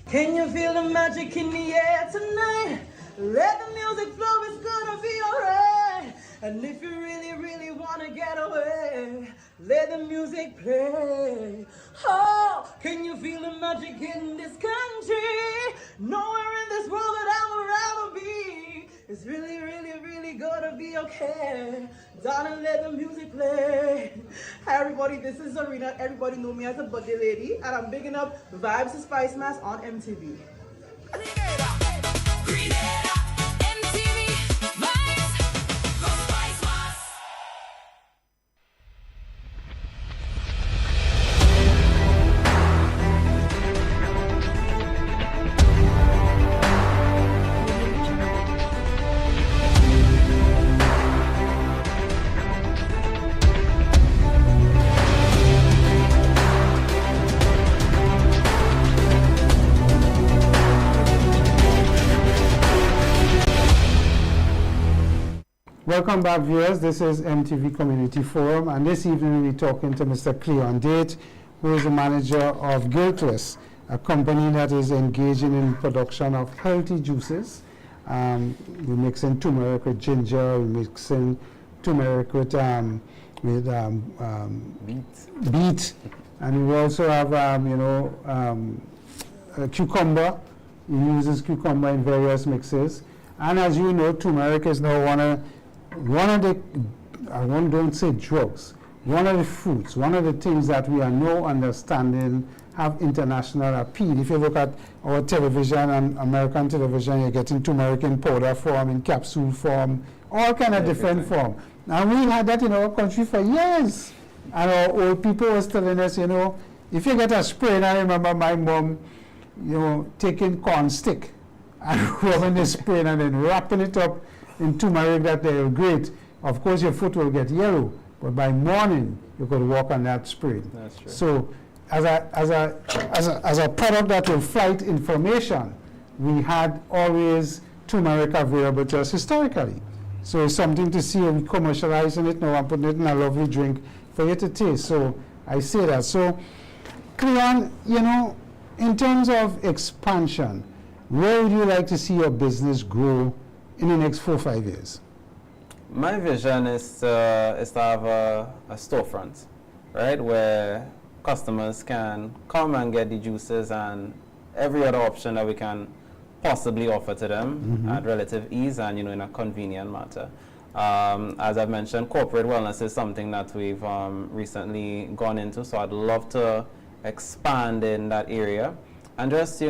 Can you feel the magic in the air tonight? Let the music flow, it's gonna be alright. And if you really, really wanna get away, let the music play. Oh, can you feel the magic in this country? Nowhere in this world that I would rather be. It's really, really, really gonna be okay. Darling, let the music play. Hi everybody, this is Zarina. Everybody know me as a birthday lady, and I'm bigging up Vibes to Spice Mass on MTV. welcome back, viewers. This is MTV Community Forum, and this evening we're talking to Mr. Cleon Date, who is the manager of Guiltless, a company that is engaging in production of healthy juices. We mix in turmeric with ginger, we mix in turmeric with beet, and we also have, cucumber. He uses cucumber in various mixes. And as you know, turmeric is now one of the, don't say drugs, one of the fruits, one of the things that we are now understanding have international appeal. If you look at our television and American television, you're getting turmeric in powder form, in capsule form, all kind of different form. And we had that in our country for years. And our old people was telling us, if you get a sprain, I remember my mom, taking corn stick and rubbing the sprain and then wrapping it up in turmeric that they were great. Of course, your foot will get yellow, but by morning you could walk on that sprain. That's true. So, as a product that will fight inflammation, we had always turmeric available to us historically. So it's something to see, and commercializing it now and putting it in a lovely drink for you to taste. So I say that. So, Cleon, in terms of expansion, where would you like to see your business grow in the next 4 or 5 years? My vision is to have a storefront, right, where customers can come and get the juices and every other option that we can possibly offer to them at relative ease and in a convenient manner. As I've mentioned, corporate wellness is something that we've recently gone into, so I'd love to expand in that area. And just,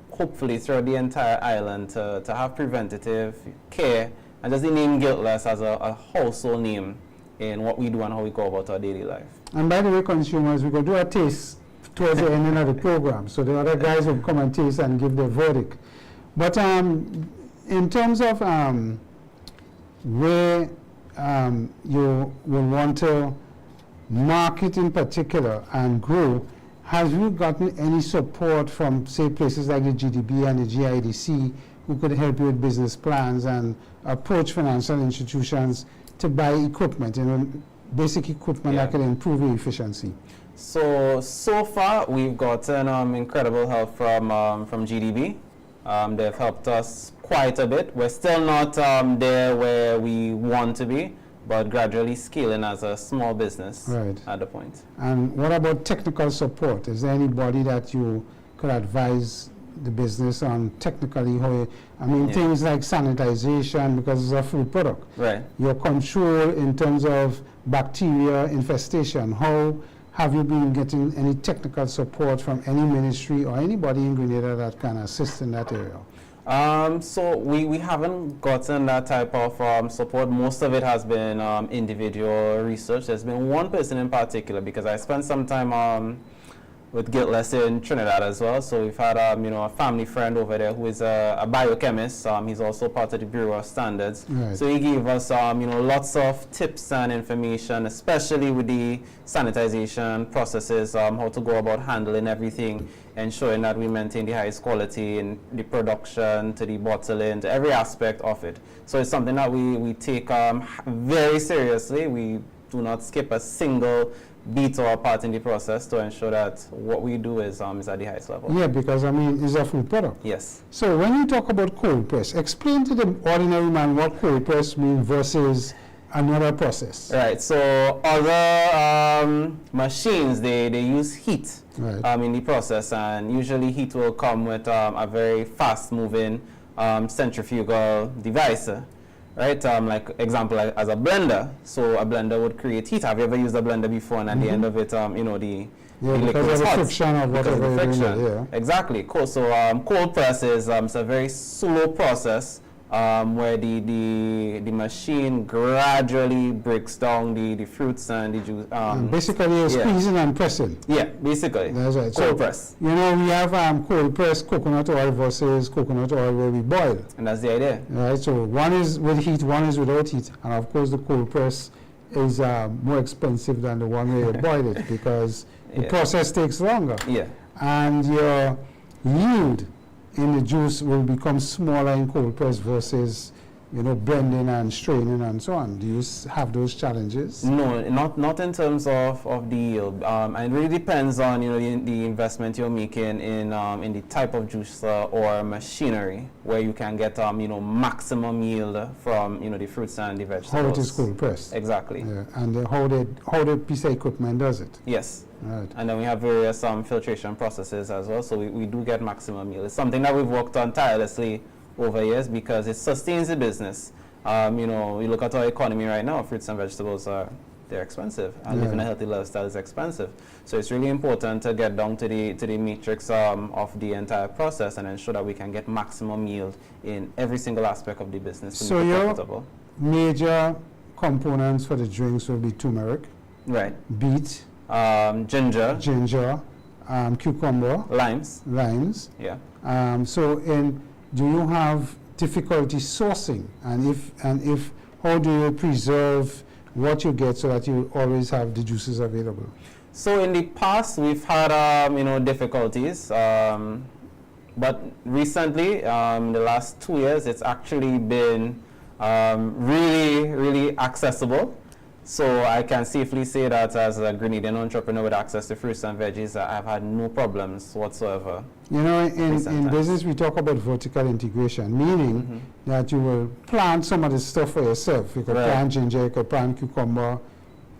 hopefully throughout the entire island to have preventative care and just the name Guiltless as a household name in what we do and how we go about our daily life. And by the way, consumers, we could do a taste towards the ending of the program, so the other guys will come and taste and give their verdict. But in terms of where you will want to market in particular and grow, have you gotten any support from, say, places like the GDB and the GIDC who could help you with business plans and approach financial institutions to buy equipment, basic equipment that can improve your efficiency? So far, we've gotten incredible help from GDB. They've helped us quite a bit. We're still not there where we want to be, but gradually scaling as a small business at the point. And what about technical support? Is there anybody that you could advise the business on technically how things like sanitization, because it's a food product. Right. Your control in terms of bacteria infestation, how have you been getting any technical support from any ministry or anybody in Grenada that can assist in that area? So we haven't gotten that type of support. Most of it has been individual research. There's been one person in particular, because I spent some time with Guiltless in Trinidad as well. So we've had a family friend over there who is a biochemist. He's also part of the Bureau of Standards. Right. So he gave us lots of tips and information, especially with the sanitization processes, how to go about handling everything, ensuring that we maintain the highest quality in the production, to the bottling, to every aspect of it. So it's something that we take very seriously. We do not skip a single beat or part in the process to ensure that what we do is at the highest level. Yeah, because it's a food product. Yes. So when you talk about cold press, explain to the ordinary man what cold press means versus another process. Right. So other machines, they use heat in the process, and usually heat will come with a very fast-moving centrifugal device. Right, like example, as a blender. So a blender would create heat. Have you ever used a blender before? And at the end of it, the liquid is hot. Friction of whatever you're doing there, Exactly. Cool. So cold press is a very slow process where the machine gradually breaks down the fruits and the juice. Basically, you're squeezing and pressing. Yeah, basically. That's right. Cold press. We have cold press coconut oil versus coconut oil where we boil. And that's the idea. Right. So one is with heat, one is without heat, and of course the cold press is more expensive than the one where you boil it because the process takes longer. Yeah. And your yield in the juice will become smaller in cold press versus blending and straining and so on. Do you have those challenges? No, not in terms of the yield. And it really depends on the investment you're making in the type of juicer or machinery where you can get maximum yield from the fruits and the vegetables. How it is cold pressed. Exactly. Yeah. And how the piece of equipment does it. Yes. Right. And then we have various filtration processes as well, so we do get maximum yield. It's something that we've worked on tirelessly over years because it sustains the business. You look at our economy right now, fruits and vegetables they're expensive, and living a healthy lifestyle is expensive. So it's really important to get down to the matrix of the entire process and ensure that we can get maximum yield in every single aspect of the business. So your major components for the drinks will be turmeric, right? Beet, ginger, cucumber, limes. Yeah. Do you have difficulty sourcing, and if how do you preserve what you get so that you always have the juices available? So in the past we've had difficulties, but recently the last 2 years it's actually been really accessible. So I can safely say that as a Grenadian entrepreneur with access to fruits and veggies, I've had no problems whatsoever. In business we talk about vertical integration, meaning that you will plant some of the stuff for yourself. You could plant ginger, you could plant cucumber.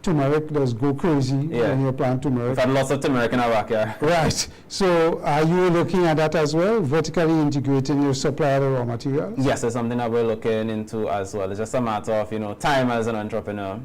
Turmeric does go crazy when you plant turmeric. We've had lots of turmeric in our backyard. Right. So are you looking at that as well, vertically integrating your supply of the raw materials? Yes, it's something that we're looking into as well. It's just a matter of time as an entrepreneur.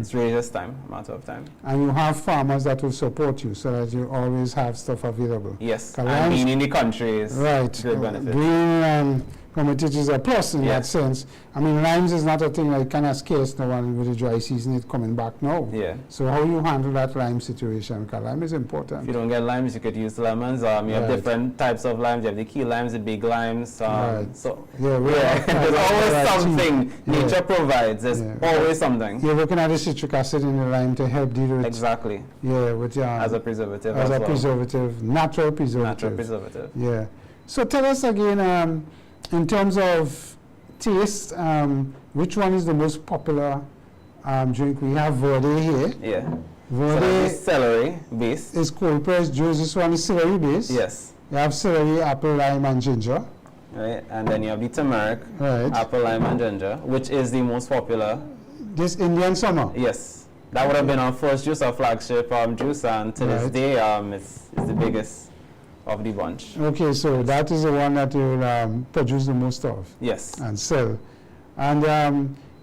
It's really just a matter of time. And you have farmers that will support you so that you always have stuff available. Yes, and being in the country is great benefit. Being it is a plus in that sense. I mean, limes is not a thing like kind of scarce now, and with the dry season it's coming back now. Yeah. So how you handle that lime situation? Because lime is important. If you don't get limes, you could use lemons. You have different types of limes. You have the key limes, the big limes. So there's always something nature provides. There's always something. You're looking at the citric acid in the lime to help deal with with as a preservative. Natural preservative. Natural preservative. Yeah. So tell us again. In terms of taste, which one is the most popular drink? We have Verde here. Yeah. Verde is celery based. Is cold pressed juice. This one is celery based. Yes. You have celery, apple, lime, and ginger. Right, and then you have the turmeric, apple, lime, and ginger, which is the most popular. This Indian summer. Yes. That would have been our first juice, our flagship juice, and to this day, it's the biggest of the bunch. Okay, so that is the one that you will produce the most of. Yes. And sell. And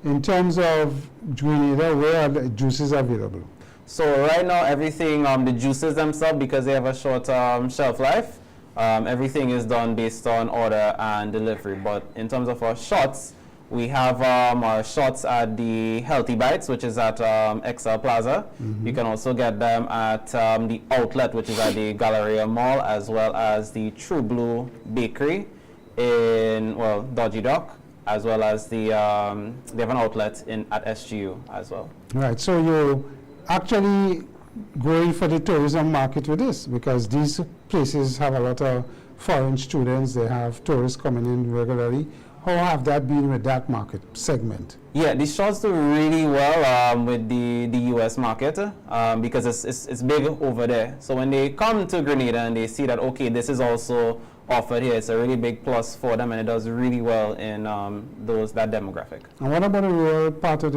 in terms of Grenada, where are the juices available? So right now, everything, the juices themselves, because they have a short shelf life, everything is done based on order and delivery. But in terms of our shots, we have our shots at the Healthy Bites, which is at XL Plaza. You can also get them at the outlet, which is at the Galleria Mall, as well as the True Blue Bakery in, Dodgy Dock, as well as they have an outlet at SGU as well. Right, so you're actually going for the tourism market with this, because these places have a lot of foreign students, they have tourists coming in regularly. How have that been with that market segment? Yeah, the shots do really well with the US market because it's big over there. So when they come to Grenada and they see that, okay, this is also offered here, it's a really big plus for them, and it does really well in that demographic. And what about the rural part of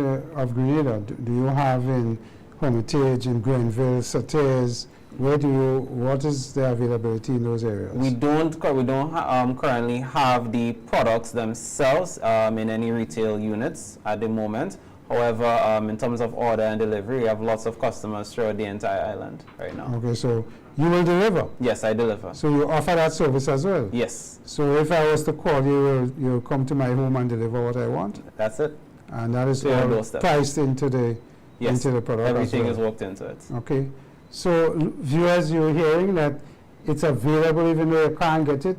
Grenada? Do you have in Hermitage, in Grenville, Sauters? What is the availability in those areas? We don't currently have the products themselves in any retail units at the moment. However, in terms of order and delivery, we have lots of customers throughout the entire island right now. Okay, so you will deliver? Yes, I deliver. So you offer that service as well? Yes. So if I was to call you, you'll come to my home and deliver what I want? That's it. And that is all priced into the product? Everything is worked into it. Okay. So viewers, you're hearing that it's available even though you can't get it.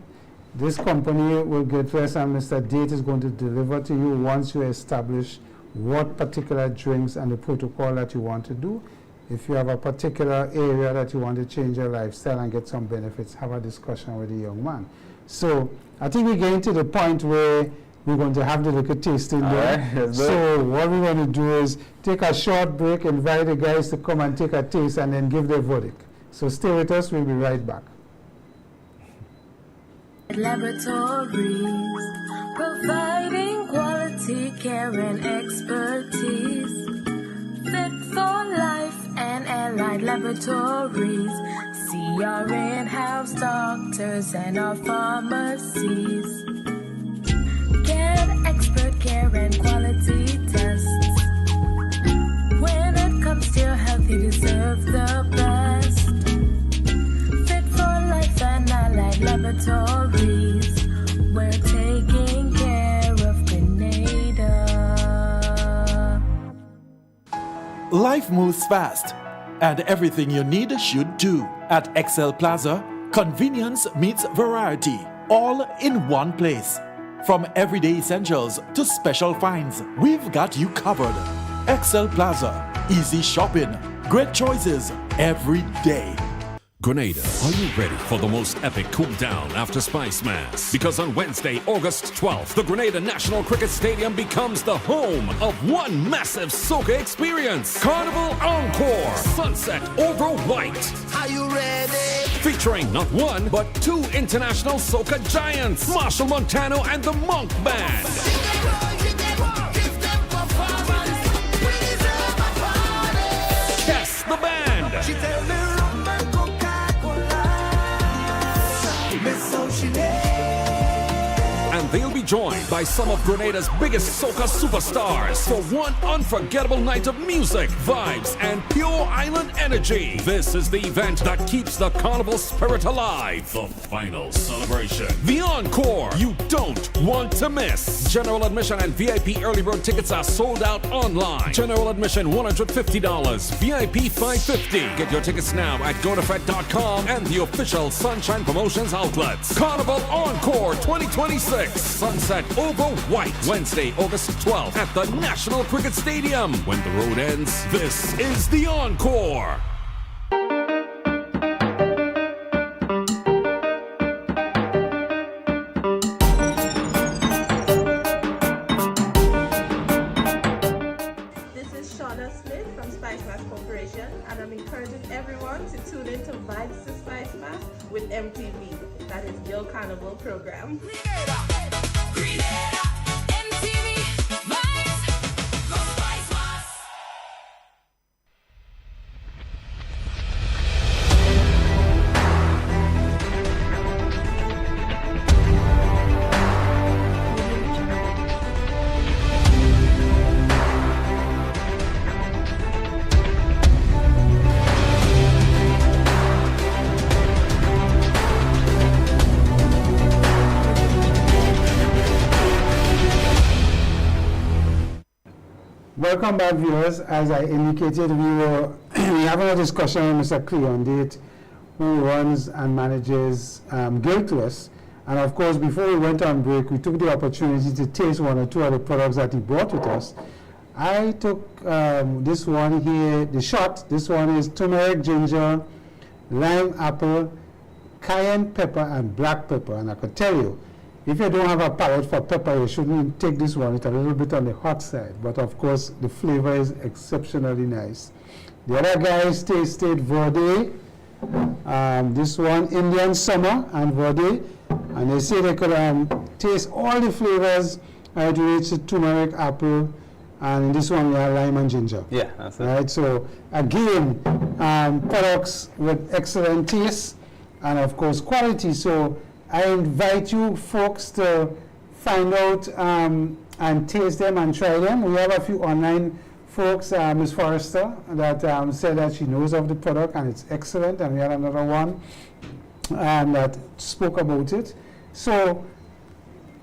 This company will get rest, and Mr. Date is going to deliver to you once you establish what particular drinks and the protocol that you want to do. If you have a particular area that you want to change your lifestyle and get some benefits, have a discussion with the young man. So I think we're getting to the point where we're going to have the liquor tasting there. Right, so what we're going to do is take a short break, invite the guys to come and take a taste, and then give their verdict. So stay with us, we'll be right back. Laboratories, providing quality care and expertise. Fit for life and allied laboratories. See our in-house doctors and our pharmacies. Get expert care and quality tests. When it comes to your health, you deserve the best. Fit for life and allied laboratories. We're taking care of Grenada. Life moves fast, and everything you need should do. At XL Plaza, convenience meets variety, all in one place. From everyday essentials to special finds, we've got you covered. XL Plaza, easy shopping, great choices every day. Grenada, are you ready for the most epic cool down after Spice Mass? Because on Wednesday, August 12th, the Grenada National Cricket Stadium becomes the home of one massive soca experience. Carnival Encore, Sunset Over White. Are you ready? Featuring not one, but two international soca giants, Marshall Montano and the Monk Band. Yes, the band. And they'll be joined by some of Grenada's biggest soca superstars for one unforgettable night of music, vibes, and pure island energy. This is the event that keeps the carnival spirit alive. The final celebration. The Encore. You don't want to miss. General admission and VIP early bird tickets are sold out online. General admission $150. VIP $550. Get your tickets now at GoToFed.com and the official Sunshine Promotions outlets. Carnival Encore 2026. Sunset Over White. Wednesday, August 12th at the National Cricket Stadium. When the road ends, this is the Encore. This is Shauna Smith from Spice Mass Corporation, and I'm encouraging everyone to tune in to Vibes to Spice Mass with MTV. That is your carnival program. Welcome back, viewers. As I indicated, we having a discussion with Mr. Cleon Date, who runs and manages Guiltless. And of course, before we went on break, we took the opportunity to taste one or two of the products that he brought with us. I took this one here, the shot. This one is turmeric, ginger, lime, apple, cayenne pepper, and black pepper. And I could tell you, if you don't have a palate for pepper, you shouldn't take this one. It's a little bit on the hot side, but of course, the flavor is exceptionally nice. The other guys tasted Verde, this one Indian Summer and Verde, and they say they could taste all the flavors. I rated turmeric, apple, and in this one we have lime and ginger. Yeah, that's it. Right, so again, products with excellent taste and of course quality. So I invite you folks to find out and taste them and try them. We have a few online folks, Ms. Forrester, that said that she knows of the product and it's excellent, and we had another one that spoke about it. So,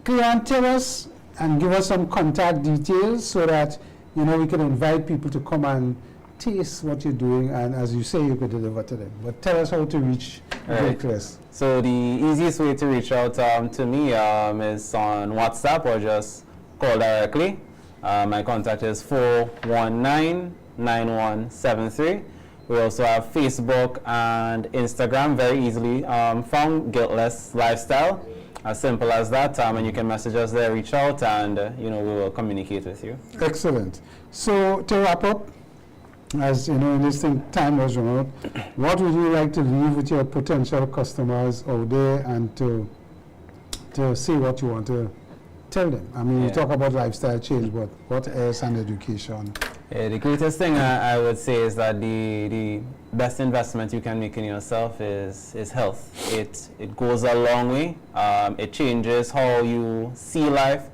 Cleon, tell us and give us some contact details so that we can invite people to come and taste what you're doing, and as you say, you could deliver to them. But tell us how to reach Guiltless. So the easiest way to reach out to me is on WhatsApp or just call directly. My contact is 419-9173. We also have Facebook and Instagram, very easily found Guiltless Lifestyle. As simple as that, and you can message us there, reach out, and we will communicate with you. Excellent. So to wrap up, as you know, in this thing, time was run out. What would you like to leave with your potential customers out there, and to say what you want to tell them? I mean, you talk about lifestyle change, but what else, and education? The greatest thing I would say is that the best investment you can make in yourself is health. It goes a long way. It changes how you see life,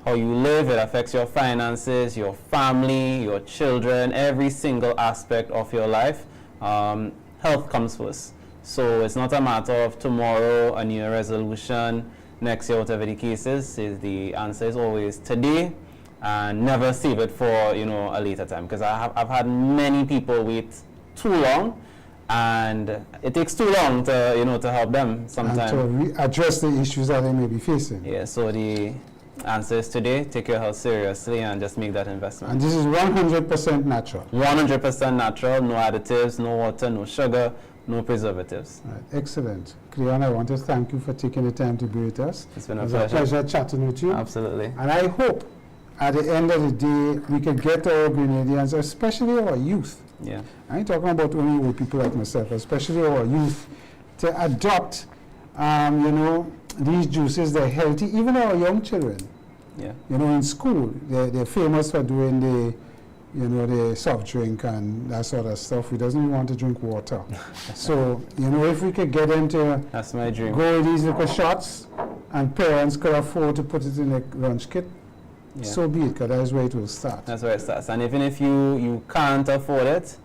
how you live. It affects your finances, your family, your children, every single aspect of your life. Health comes first. So it's not a matter of tomorrow, a new resolution, next year, whatever the case is. The answer is always today. And never save it for a later time, because I've had many people wait too long, and it takes too long to to help them sometimes. And to address the issues that they may be facing. Yeah. So the answer is today. Take your health seriously and just make that investment. And this is 100% natural. 100% natural. No additives, no water, no sugar, no preservatives. Right. Excellent. Cleon, I want to thank you for taking the time to be with us. It's been a pleasure. pleasure Chatting with you. Absolutely. And I hope at the end of the day, we can get our Grenadians, especially our youth. Yeah. I ain't talking about only old people like myself, especially our youth, to adopt, these juices. They're healthy. Even our young children. Yeah. In school, they're famous for doing the soft drink and that sort of stuff. We doesn't even want to drink water. So, if we could get them to That's my dream. go with these little shots, and parents could afford to put it in a lunch kit, so be it, because that is where it will start. That's where it starts. And even if you can't afford it,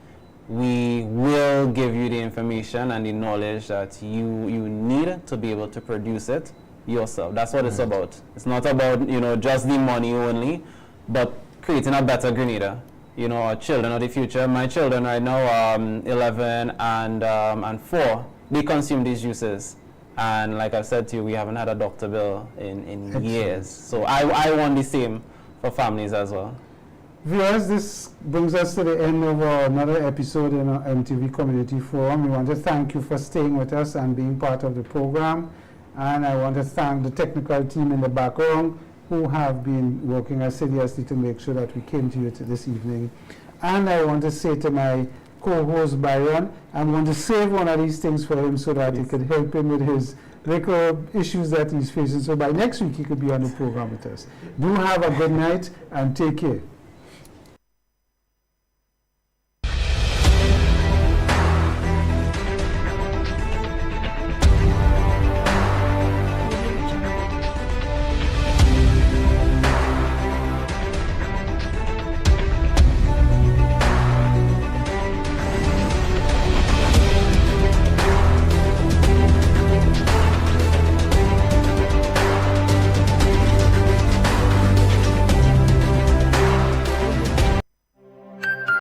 we will give you the information and the knowledge that you need to be able to produce it yourself. That's what it's about. It's not about just the money only, but creating a better Grenada. Our children of the future. My children right now, 11 and 4, they consume these juices. And like I've said to you, we haven't had a doctor bill in years. So I want the same for families as well. Viewers, this brings us to the end of another episode in our MTV Community Forum. We want to thank you for staying with us and being part of the program. And I want to thank the technical team in the background who have been working assiduously to make sure that we came to you this evening. And I want to say to my co-host Byron, I'm going to save one of these things for him so that it could help him with his little issues that he's facing. So by next week he could be on the program with us. Do have a good night and take care.